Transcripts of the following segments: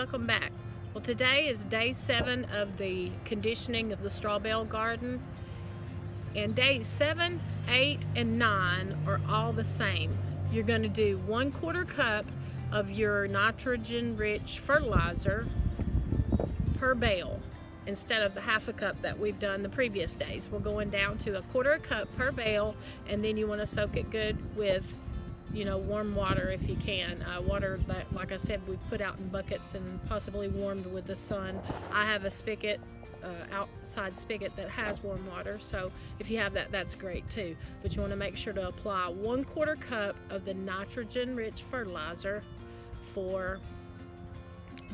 welcome back. Well, today is day 7 of the conditioning of the straw bale garden, and days 7, 8, and 9 are all the same. You're going to do 1/4 cup of your nitrogen rich fertilizer per bale instead of the 1/2 cup that we've done the previous days. We're going down to 1/4 cup per bale, and then you want to soak it good with warm water if you can. Water that, like I said, we've put out in buckets and possibly warmed with the sun. I have a spigot, outside spigot that has warm water, so if you have that, that's great too. But you want to make sure to apply 1/4 cup of the nitrogen rich fertilizer for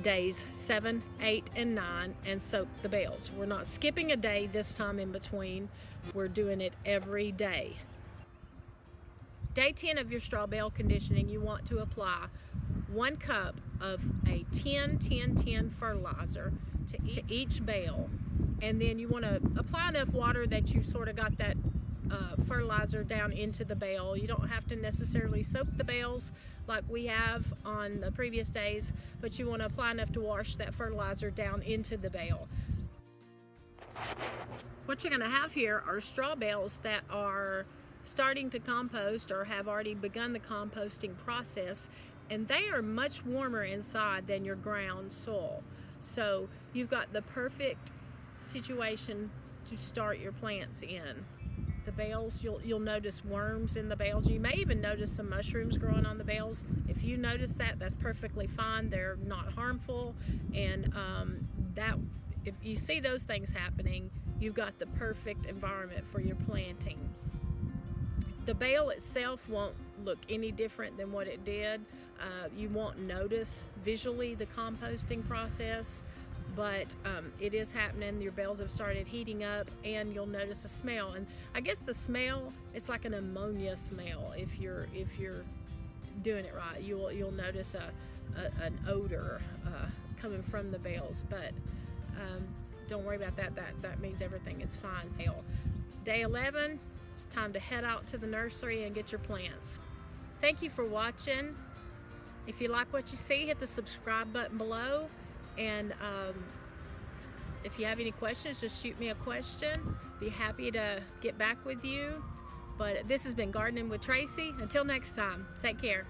days 7, 8, and 9 and soak the bales. We're not skipping a day this time in between. We're doing it every day. Day 10 of your straw bale conditioning, you want to apply 1 cup of a 10-10-10 fertilizer to each bale, and then you want to apply enough water that you sort of got that fertilizer down into the bale. You don't have to necessarily soak the bales like we have on the previous days, but you want to apply enough to wash that fertilizer down into the bale. What you're going to have here are straw bales that are starting to compost or have already begun the composting process, and they are much warmer inside than your ground soil. So you've got the perfect situation to start your plants in. The bales, you'll notice worms in the bales. You may even notice some mushrooms growing on the bales. If you notice that, that's perfectly fine. They're not harmful, and if you see those things happening, you've got the perfect environment for your planting. The bale itself won't look any different than what it did. You won't notice visually the composting process, but it is happening. Your bales have started heating up, and you'll notice a smell. And I guess the smell, it's like an ammonia smell. If you're doing it right, you'll notice an odor coming from the bales. But don't worry about that. That means everything is fine. So, day 11. It's time to head out to the nursery and get your plants. Thank you for watching. If you like what you see, hit the subscribe button below. And if you have any questions, just shoot me a question. Be happy to get back with you. But this has been Gardening with Tracy. Until next time, take care.